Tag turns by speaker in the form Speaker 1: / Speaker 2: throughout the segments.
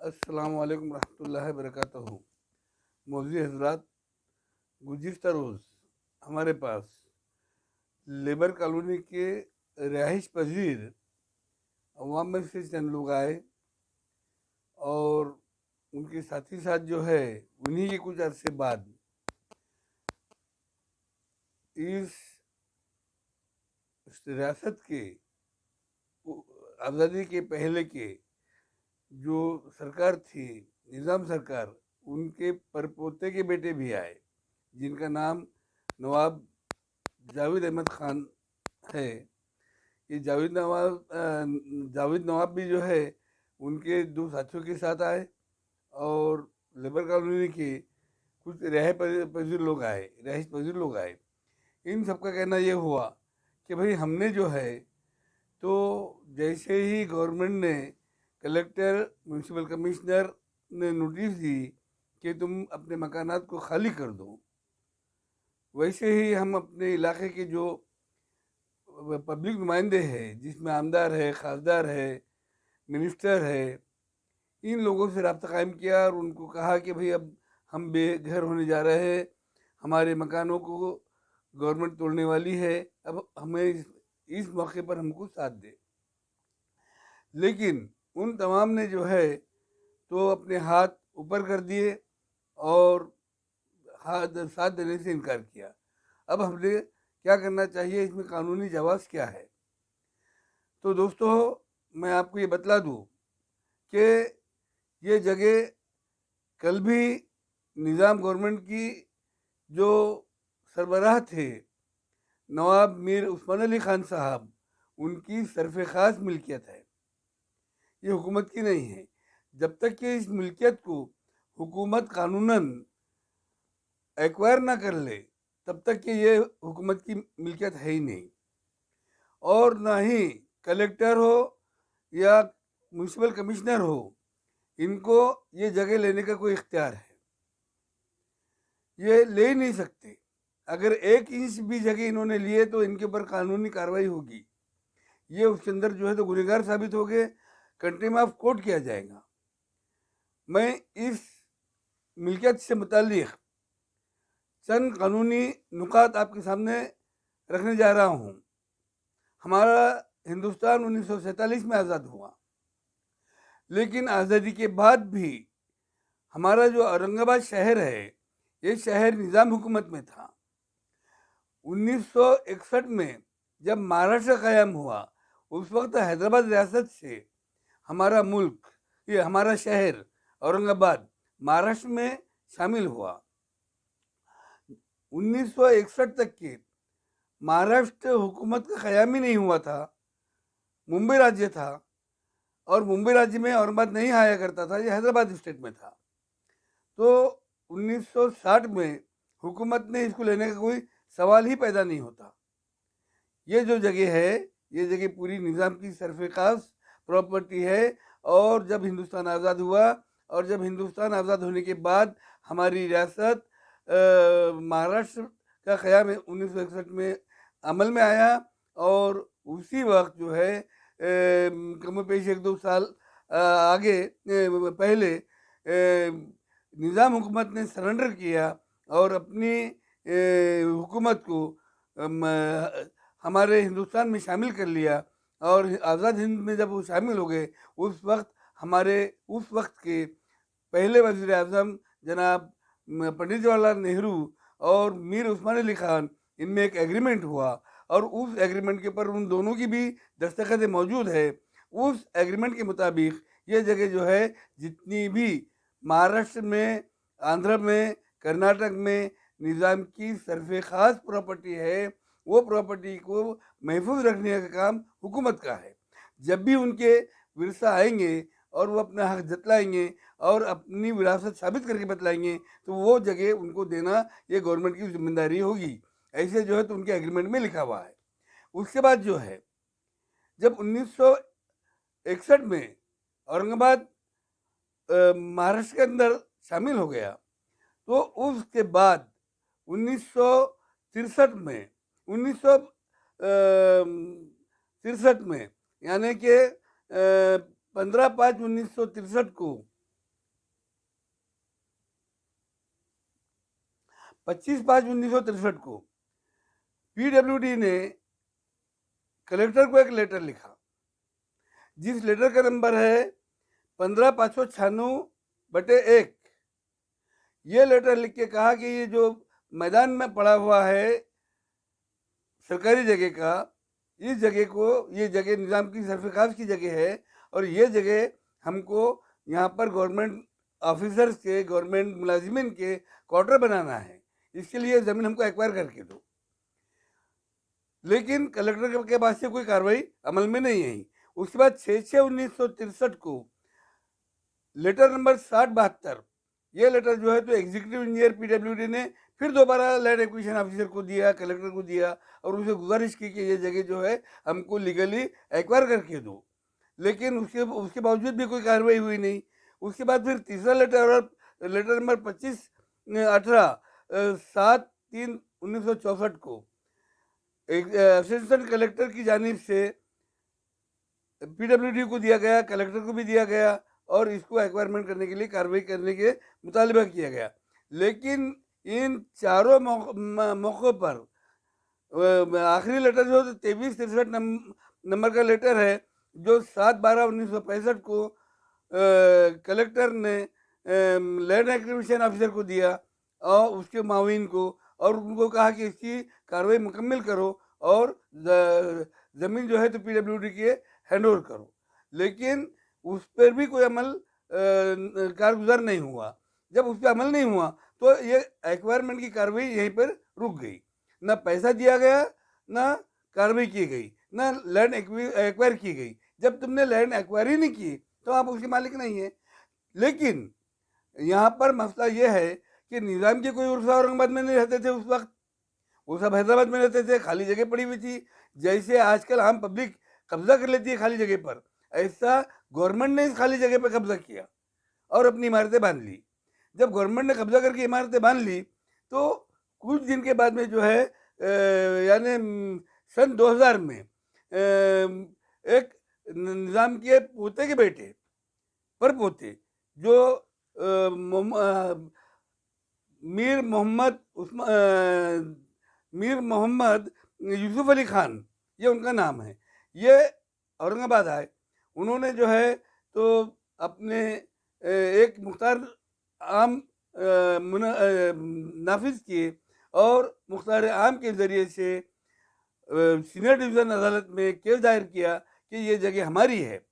Speaker 1: अस्सलाम वालेकुम रहमतुल्लाहि वबरकातुहू। मौलवी हजरात, गुज़िश्ता रोज़ हमारे पास लेबर कॉलोनी के रिहाइश पजीर अवाम में से चंद लोग आए और उनके साथी साथ जो है उन्हीं के कुछ अरसे बाद इस रियासत के आज़ादी के पहले के जो सरकार थी, निज़ाम सरकार, उनके परपोते के बेटे भी आए जिनका नाम नवाब जावेद अहमद खान है। ये जावेद नवाब भी जो है उनके दो साथियों के साथ आए और लेबर कॉलोनी के कुछ रहायश पजीर लोग आए। इन सबका कहना ये हुआ कि भाई हमने जो है तो जैसे ही गवर्नमेंट ने कलेक्टर म्यूनसिपल कमिश्नर ने नोटिस दी कि तुम अपने मकानात को खाली कर दो, वैसे ही हम अपने इलाके के जो पब्लिक नुमाइंदे हैं, जिसमें आमदार है, खासदार है, मिनिस्टर है, इन लोगों से रब्ता कायम किया और उनको कहा कि भाई अब हम बेघर होने जा रहे हैं, हमारे मकानों को गवर्नमेंट तोड़ने वाली है, अब हमें इस मौके पर हमको साथ दे। लेकिन उन तमाम ने जो है तो अपने हाथ ऊपर कर दिए और हाथ साथ देने से इनकार किया। अब हमने क्या करना चाहिए, इसमें कानूनी जवाब क्या है? तो दोस्तों, मैं आपको ये बतला दूं कि ये जगह कल भी निज़ाम गवर्नमेंट की जो सरबराह थे नवाब मीर उस्मान अली खान साहब, उनकी सरफ़ ख़ास मिल्कियत है, ये हुकूमत की नहीं है। जब तक कि इस मिल्कियत को हुकूमत कानूनन एक्वायर ना कर ले तब तक कि ये हुकूमत की मिल्कियत है ही नहीं। और ना ही कलेक्टर हो या म्यूनसिपल कमिश्नर हो, इनको ये जगह लेने का कोई इख्तियार है, ये ले ही नहीं सकते। अगर 1 इंच भी जगह इन्होंने लिए तो इनके ऊपर कानूनी कार्रवाई होगी, ये उसके अंदर जो है तो गुनहगार साबित हो गए, कंटेम्प्ट ऑफ कोर्ट किया जाएगा। मैं इस मिल्कियत से मुताल्लिक चंद कानूनी नुकात आपके सामने रखने जा रहा हूँ। हमारा हिंदुस्तान 1947 में आज़ाद हुआ, लेकिन आज़ादी के बाद भी हमारा जो औरंगाबाद शहर है, ये शहर निज़ाम हुकूमत में था। 1961 में जब महाराष्ट्र कायम हुआ, उस वक्त हैदराबाद रियासत से हमारा मुल्क, ये हमारा शहर औरंगाबाद महाराष्ट्र में शामिल हुआ। 1961 तक के महाराष्ट्र हुकूमत का क़याम ही नहीं हुआ था, मुंबई राज्य था और मुंबई राज्य में औरंगाबाद नहीं आया करता था, ये हैदराबाद स्टेट में था। तो 1960 में हुकूमत ने इसको लेने का कोई सवाल ही पैदा नहीं होता। ये जो जगह है, ये जगह पूरी निज़ाम की सरफ़-ए-ख़ास प्रॉपर्टी है। और जब हिंदुस्तान आज़ाद हुआ और जब हिंदुस्तान आज़ाद होने के बाद हमारी रियासत महाराष्ट्र का क़याम 1961 में अमल में आया और उसी वक्त जो है कम पेश 1-2 साल आगे पहले निज़ाम हुकूमत ने सरेंडर किया और अपनी हुकूमत को हमारे हिंदुस्तान में शामिल कर लिया। और आज़ाद हिंद में जब वो शामिल हो गए, उस वक्त हमारे उस वक्त के पहले वज़ीर आज़म जनाब पंडित जवाहरलाल नेहरू और मीर उस्मान अली खान, इनमें एक एग्रीमेंट हुआ और उस एग्रीमेंट के ऊपर उन दोनों की भी दस्तखतें मौजूद है। उस एग्रीमेंट के मुताबिक ये जगह जो है, जितनी भी महाराष्ट्र में, आंध्र में, कर्नाटक में निज़ाम की सरफ़ ख़ास प्रॉपर्टी है, वो प्रॉपर्टी को महफूज रखने का काम हुकूमत का है। जब भी उनके विरसा आएंगे और वो अपना हक जतलाएंगे और अपनी विरासत साबित करके बतलाएंगे, तो वो जगह उनको देना ये गवर्नमेंट की जिम्मेदारी होगी। ऐसे जो है तो उनके एग्रीमेंट में लिखा हुआ है। उसके बाद जो है, जब 1961 में औरंगाबाद महाराष्ट्र के अंदर शामिल हो गया, तो उसके बाद 1963 में यानी कि 15/5/1963 को 25/5/1963 को पीडब्ल्यूडी ने कलेक्टर को एक लेटर लिखा, जिस लेटर का नंबर है 15/596/1। ये लेटर लिख के कहा कि ये जो मैदान में पड़ा हुआ है सरकारी जगह का, इस जगह को, ये जगह निज़ाम की सरफराज की जगह है और ये जगह हमको यहाँ पर गवर्नमेंट ऑफिसर्स के, गवर्नमेंट मुलाजिमिन के क्वार्टर बनाना है, इसके लिए ज़मीन हमको एक्वायर करके दो। लेकिन कलेक्टर के पास से कोई कार्रवाई अमल में नहीं आई। उसके बाद 6/6/1963 को लेटर नंबर 60/72, ये लेटर जो है तो एग्जीक्यूटिव इंजीनियर पीडब्ल्यूडी ने फिर दोबारा लैंड एक्विजिशन ऑफिसर को दिया, कलेक्टर को दिया और उनसे गुजारिश की कि ये जगह जो है हमको लीगली एक्वायर करके दो। लेकिन उसके बावजूद भी कोई कार्रवाई हुई नहीं। उसके बाद फिर तीसरा लेटर, और लेटर नंबर 25/18/7/3/1964 को एक असिस्टेंट कलेक्टर की जानिब से पीडब्ल्यूडी को दिया गया, कलेक्टर को भी दिया गया और इसको एक्वायरमेंट करने के लिए कार्रवाई करने के मुतालबा किया गया। लेकिन इन चारों मौक़ों पर आखिरी लेटर जो 23/63 नंबर का लेटर है, जो 7/12/1965 को कलेक्टर ने लैंड एक्विजिशन ऑफिसर को दिया और उसके माविन को, और उनको कहा कि इसकी कार्रवाई मुकम्मल करो और ज़मीन जो है तो पीडब्ल्यूडी के हैंड ओवर करो। लेकिन उस पर भी कोई अमल कारगुजार नहीं हुआ। जब उस पर अमल नहीं हुआ तो ये एक्वायरमेंट की कार्रवाई यहीं पर रुक गई। ना पैसा दिया गया, ना कार्रवाई की गई, ना लैंड एक्वायर की गई। जब तुमने लैंड एक्वायर ही नहीं की तो आप उसके मालिक नहीं है। लेकिन यहाँ पर मसला ये है कि निज़ाम के कोई उर्फा औरंगाबाद में नहीं रहते थे उस वक्त, वो सब हैदराबाद में रहते थे, खाली जगह पड़ी हुई थी। जैसे आजकल आम पब्लिक कब्जा कर लेती है खाली जगह पर, ऐसा गवर्नमेंट ने इस खाली जगह पर कब्जा किया और अपनी इमारतें बांध ली। जब गवर्नमेंट ने कब्जा करके इमारतें बांध ली तो कुछ दिन के बाद में जो है यानी सन 2000 में एक निज़ाम के पोते के बेटे, पर पोते, जो मीर मोहम्मद यूसुफ अली खान, ये उनका नाम है, ये औरंगाबाद आए। उन्होंने जो है तो अपने एक मुख्तार आम नाफिज किए और मुख्तार आम के ज़रिए से सीनियर डिवीज़न अदालत में केस दायर किया कि ये जगह हमारी है।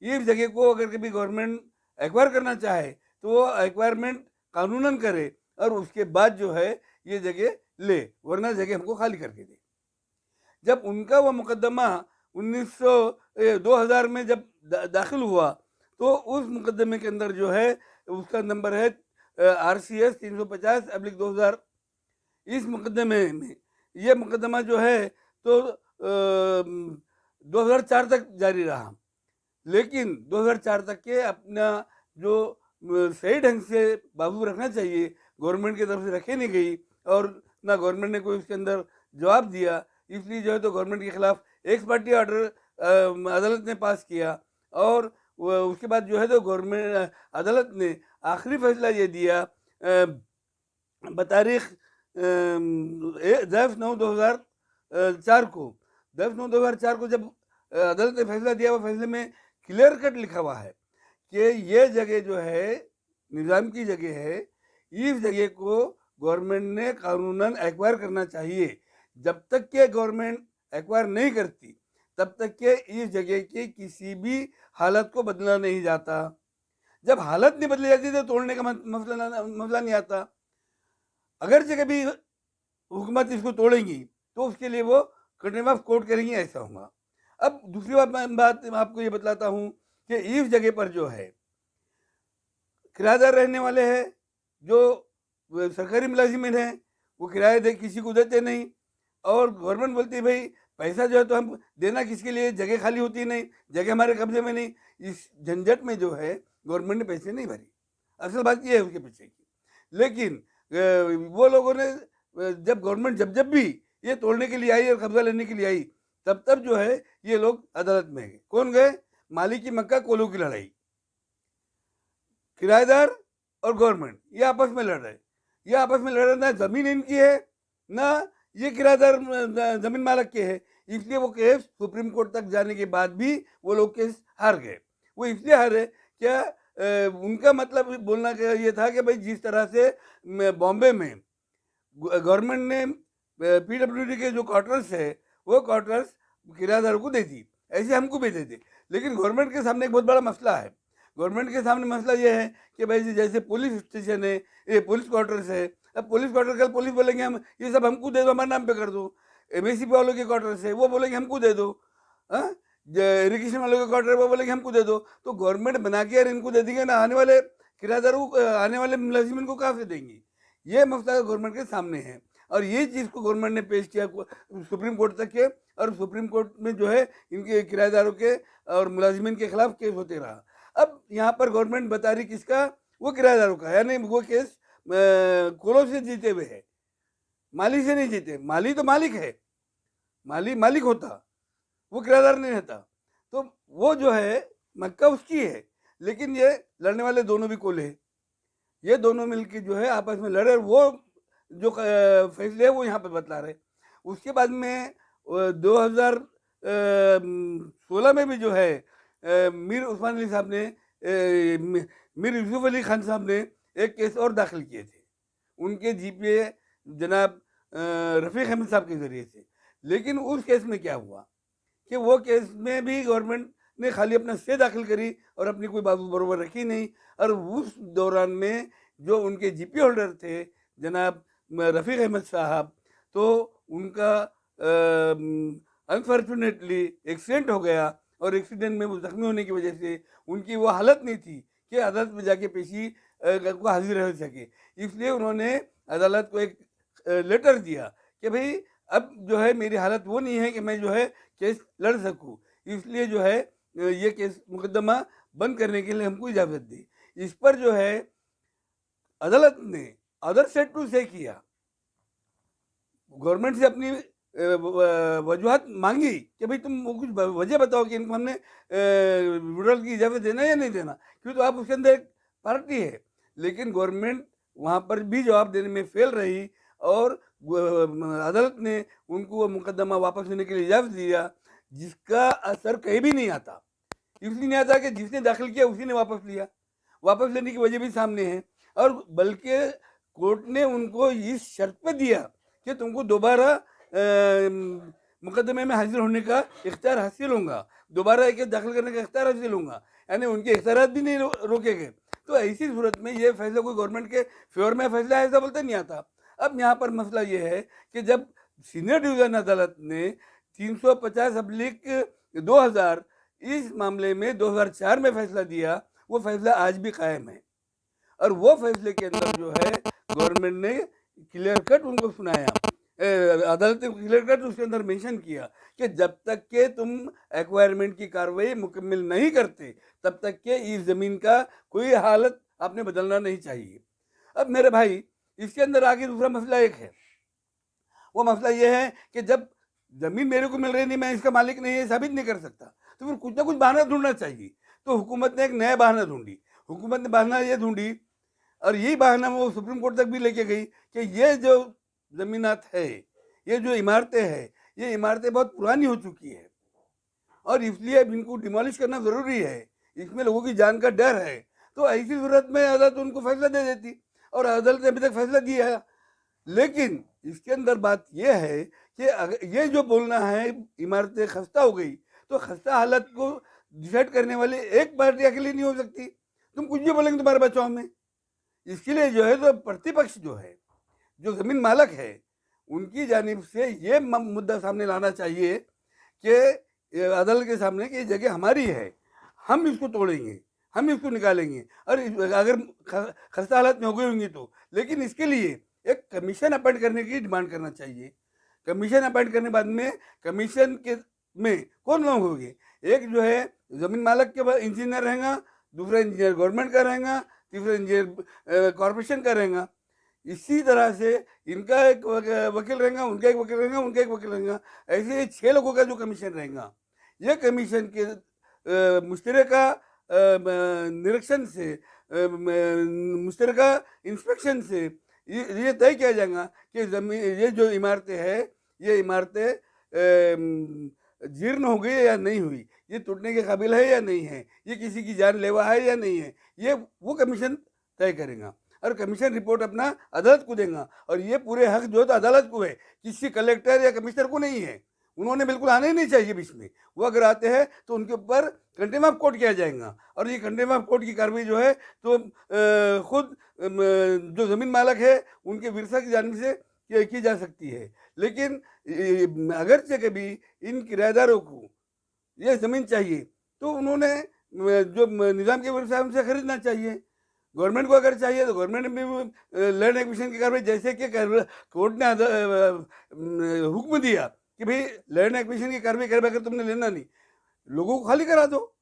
Speaker 1: ये जगह को अगर कभी गवर्नमेंट एक्वायर करना चाहे तो वो एक्वायरमेंट कानूनन करे और उसके बाद जो है ये जगह ले, वरना जगह हमको खाली करके दे। जब उनका वो मुकदमा 2000 में जब दाखिल हुआ तो उस मुकदमे के अंदर जो है उसका नंबर है RCS 350/2000। इस मुकदमे में ये मुकदमा जो है तो 2004 तक जारी रहा। लेकिन 2004 तक के अपना जो सही ढंग से बाबू रखना चाहिए गवर्नमेंट की तरफ से रखे नहीं गई और ना गवर्नमेंट ने कोई उसके अंदर जवाब दिया। इसलिए जो है तो गवर्नमेंट के खिलाफ एक्स पार्टी ऑर्डर अदालत ने पास किया और उसके बाद जो है तो गवर्नमेंट अदालत ने आखिरी फैसला ये दिया बतारीख 10/9/2004 को। 10/9/2004 को जब अदालत ने फैसला दिया, वो फैसले में क्लियर कट लिखा हुआ है कि ये जगह जो है निज़ाम की जगह है, इस जगह को गवर्नमेंट ने कानूनन एक्वायर करना चाहिए। जब तक के गवर्नमेंट एक्वायर नहीं करती तब तक के इस जगह की किसी भी हालत को बदला नहीं जाता। जब हालत नहीं बदली जाती तो तोड़ने का मसला नहीं आता। अगर से कभी हुकूमत इसको तोड़ेंगी तो उसके लिए वो कंटेम्प्ट ऑफ कोर्ट करेंगी, ऐसा होगा। अब दूसरी बात मैं आपको ये बतलाता हूँ कि इस जगह पर जो है किराएदार रहने वाले हैं, जो सरकारी मुलाजिमिन हैं, वो किराए किसी को देते नहीं और गवर्नमेंट बोलती है भाई पैसा जो है तो हम देना किसके लिए, जगह खाली होती नहीं, जगह हमारे कब्जे में नहीं। इस झंझट में जो है गवर्नमेंट ने पैसे नहीं भरी, असल बात ये है उसके पीछे की। लेकिन वो लोगों ने जब गवर्नमेंट जब भी ये तोड़ने के लिए आई और कब्जा लेने के लिए आई तब जो है ये लोग अदालत में गए। कौन गए? माली की मक्का कोलों की लड़ाई, किराएदार और गवर्नमेंट ये आपस में लड़ रहे। ये आपस में लड़ रहे, ना ज़मीन इनकी है ना ये किराएदार ज़मीन मालक के है। इसलिए वो केस सुप्रीम कोर्ट तक जाने के बाद भी वो लोग केस हार गए। वो इसलिए हारे, क्या उनका मतलब बोलना क्या ये था कि भाई जिस तरह से बॉम्बे में गवर्नमेंट ने पीडब्ल्यूडी के जो क्वार्टर्स है वो क्वार्टर्स किराएदारों को दे दी, ऐसे हमको भी दे दे। लेकिन गवर्नमेंट के सामने एक बहुत बड़ा मसला है। गवर्नमेंट के सामने मसला ये है कि भाई जैसे पुलिस स्टेशन है, ये पुलिस क्वार्टर्स है, अब पुलिस क्वार्टर कल पुलिस बोलेंगे हम ये सब हमको दे दो, हमारे नाम पे कर दो। एमएससी वालों के क्वार्टर्स है, वो बोलेंगे हमको दे दो। हाँ, इरिगेशन वालों के क्वार्टर है, वो बोलेंगे हमको दे दो। तो गवर्नमेंट बना के यार इनको दे देंगे ना, आने वाले किराएदारों को, आने वाले मुलाजिमिन को कहाँ से देंगी? ये मसला गवर्नमेंट के सामने है। और ये चीज़ को गवर्नमेंट ने पेश किया सुप्रीम कोर्ट तक के, और सुप्रीम कोर्ट में जो है इनके किराएदारों के और मुलाजिमिन के खिलाफ केस होते रहा। अब यहाँ पर गवर्नमेंट बता रही किसका, वो किराएदारों का, यानी वो केस कोलों से जीते हुए है, माली से नहीं जीते। माली तो मालिक है, माली मालिक होता, वो किराएदार नहीं रहता। तो वो जो है मक्का उसकी है, लेकिन ये लड़ने वाले दोनों भी कोले हैं। ये दोनों मिलके जो है आपस में लड़े, वो जो फैसले है वो यहाँ पे बतला रहे। उसके बाद में 2016 में भी जो है मीर उस्मान अली साहब ने, मीर यूसुफ अली खान साहब ने एक केस और दाखिल किए थे उनके जीपीए जनाब रफ़ीक अहमद साहब के ज़रिए से। लेकिन उस केस में क्या हुआ कि वो केस में भी गवर्नमेंट ने खाली अपना स्टे दाखिल करी और अपनी कोई बाबू बरोबर रखी नहीं। और उस दौरान में जो उनके जीपी होल्डर थे जनाब रफ़ीक अहमद साहब, तो उनका अनफॉर्चुनेटली एक्सीडेंट हो गया, और एक्सीडेंट में वो जख्मी होने की वजह से उनकी वो हालत नहीं थी कि अदालत में जाके पेशी को हाजिर रह सके। इसलिए उन्होंने अदालत को एक लेटर दिया कि भाई अब जो है मेरी हालत वो नहीं है कि मैं जो है केस लड़ सकूं, इसलिए जो है ये केस मुकदमा बंद करने के लिए हमको इजाज़त दी। इस पर जो है अदालत ने अदर सेट टू से किया, गवर्नमेंट से अपनी वजूहत मांगी कि भाई तुम कुछ वजह बताओ कि इनको हमने विड्रॉल की इजाज़त देना या नहीं देना, क्यों तो आप उसके अंदर एक पार्टी है। लेकिन गवर्नमेंट वहाँ पर भी जवाब देने में फेल रही, और अदालत ने उनको वो मुकदमा वापस लेने के लिए इजाज़त दिया, जिसका असर कहीं भी नहीं आता। इसलिए नहीं आता कि जिसने दाखिल किया उसी ने वापस लिया। वापस लेने की वजह भी सामने है, और बल्कि कोर्ट ने उनको इस शर्त पे दिया कि तुमको दोबारा मुकदमे में हाजिर होने का इख्तियार हासिल होगा, दोबारा एक दाखिल करने का इख्तियार हासिल होगा, यानी उनके इख्तियारात भी नहीं रोके गए। तो ऐसी सूरत में ये फैसला कोई गवर्नमेंट के फेवर में फैसला ऐसा बोलते नहीं आता। अब यहाँ पर मसला ये है कि जब सीनियर डिवीज़न अदालत ने 350/2000 इस मामले में 2004 में फैसला दिया, वो फैसला आज भी कायम है। और वो फैसले के अंदर जो है गवर्नमेंट ने क्लियर कट उनको सुनाया, अदालत ने क्लियर कट उसके अंदर मेंशन किया कि जब तक के तुम एक्वायरमेंट की कार्रवाई मुकम्मल नहीं करते, तब तक के इस ज़मीन का कोई हालत आपने बदलना नहीं चाहिए। अब मेरे भाई इसके अंदर आगे दूसरा मसला एक है, वो मसला ये है कि जब ज़मीन मेरे को मिल रही नहीं, मैं इसका मालिक नहीं है साबित नहीं कर सकता, तो फिर कुछ ना कुछ बहाना ढूंढना चाहिए। तो हुकूमत ने एक नया बहाना ढूंढी। हुकूमत ने बहाना ये ढूंढी, और यही बहाना वो सुप्रीम कोर्ट तक भी लेके गई कि ये जो ज़मीनात है, ये जो इमारतें हैं, ये इमारतें बहुत पुरानी हो चुकी है, और इसलिए अब इनको डिमोलिश करना ज़रूरी है, इसमें लोगों की जान का डर है। तो ऐसी सूरत में अदालत उनको फैसला दे देती, और अदालत ने अभी तक फैसला दिया है। लेकिन इसके अंदर बात यह है कि अगर ये जो बोलना है इमारतें खस्ता हो गई, तो खस्ता हालत को डिसाइड करने वाले एक पार्टी अकेली नहीं हो सकती। तुम कुछ भी बोलेंगे तुम्हारे बचाव में। इसके लिए जो है तो प्रतिपक्ष जो है, जो ज़मीन मालक है, उनकी जानिब से ये मुद्दा सामने लाना चाहिए कि अदालत के सामने कि ये जगह हमारी है, हम इसको तोड़ेंगे, हम इसको निकालेंगे, और अगर खस्ता हालत में हो गई होंगी तो। लेकिन इसके लिए एक कमीशन अपॉइंट करने की डिमांड करना चाहिए। कमीशन अपॉइंट करने बाद में कमीशन के में कौन लोग होंगे, एक जो है ज़मीन मालक के इंजीनियर रहेगा, दूसरा इंजीनियर गवर्नमेंट का रहेगा, तीसरा इंजीनियर कॉरपोरेशन का रहेगा। इसी तरह से इनका एक वकील रहेगा, उनका एक वकील रहेगा, उनका एक वकील रहेगा, ऐसे 6 लोगों का जो कमीशन रहेगा। ये कमीशन के मुश्तरका निरीक्षण से, मुश्तरका इंस्पेक्शन से ये तय किया जाएगा कि ज़मीन, ये जो इमारतें हैं, ये इमारतें जीर्ण हो गई है या नहीं हुई, ये टूटने के काबिल है या नहीं है, ये किसी की जानलेवा है या नहीं है, ये वो कमीशन तय करेगा। और कमीशन रिपोर्ट अपना अदालत को देगा, और ये पूरे हक जो है तो अदालत को है, किसी कलेक्टर या कमिश्नर को नहीं है। उन्होंने बिल्कुल आने ही नहीं चाहिए बीच में। वो अगर आते हैं तो उनके ऊपर कंटेम ऑफ कोर्ट किया जाएगा, और ये कंटेम ऑफ कोर्ट की कार्रवाई जो है तो खुद जो ज़मीन मालक है उनके विरसा की जानिब से की जा सकती है। लेकिन अगरचे कभी इन किराएदारों को ये ज़मीन चाहिए तो उन्होंने जो निज़ाम के विरुद्ध उनसे खरीदना चाहिए। गवर्नमेंट को अगर चाहिए तो गवर्नमेंट में लैंड एक्विजिशन की कार्रवाई, जैसे कि कोर्ट ने हुक्म दिया कि भाई लैंड एक्विजिशन की कार्रवाई करे अगर तुमने लेना नहीं, लोगों को खाली करा दो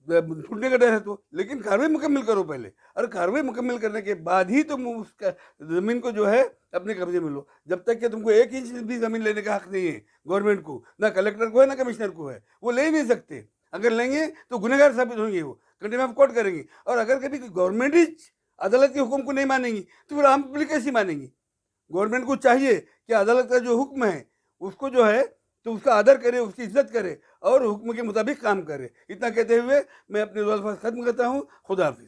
Speaker 1: छूटने का डर है तो, लेकिन कार्रवाई मुकम्मल करो पहले, और कार्रवाई मुकम्मल करने के बाद ही तुम उसका ज़मीन को जो है अपने कब्जे में लो। जब तक कि तुमको 1 इंच भी ज़मीन लेने का हक नहीं है गवर्नमेंट को, ना कलेक्टर को है ना कमिश्नर को है, वो ले ही नहीं सकते। अगर लेंगे तो गुनहगार साबित होंगे, वो कंटेम ऑफ कोर्ट करेंगे। और अगर कभी गवर्नमेंट ही अदालत के हुक्म को नहीं मानेंगी तो फिर आम पब्लिक कैसी मानेंगी? गवर्नमेंट को चाहिए कि अदालत का जो हुक्म है उसको जो है तो उसका आदर करे, उसकी इज्जत करे और हुक्म के मुताबिक काम करे। इतना कहते हुए मैं अपने अल्फाज खत्म करता हूँ। खुदा हाफिज़।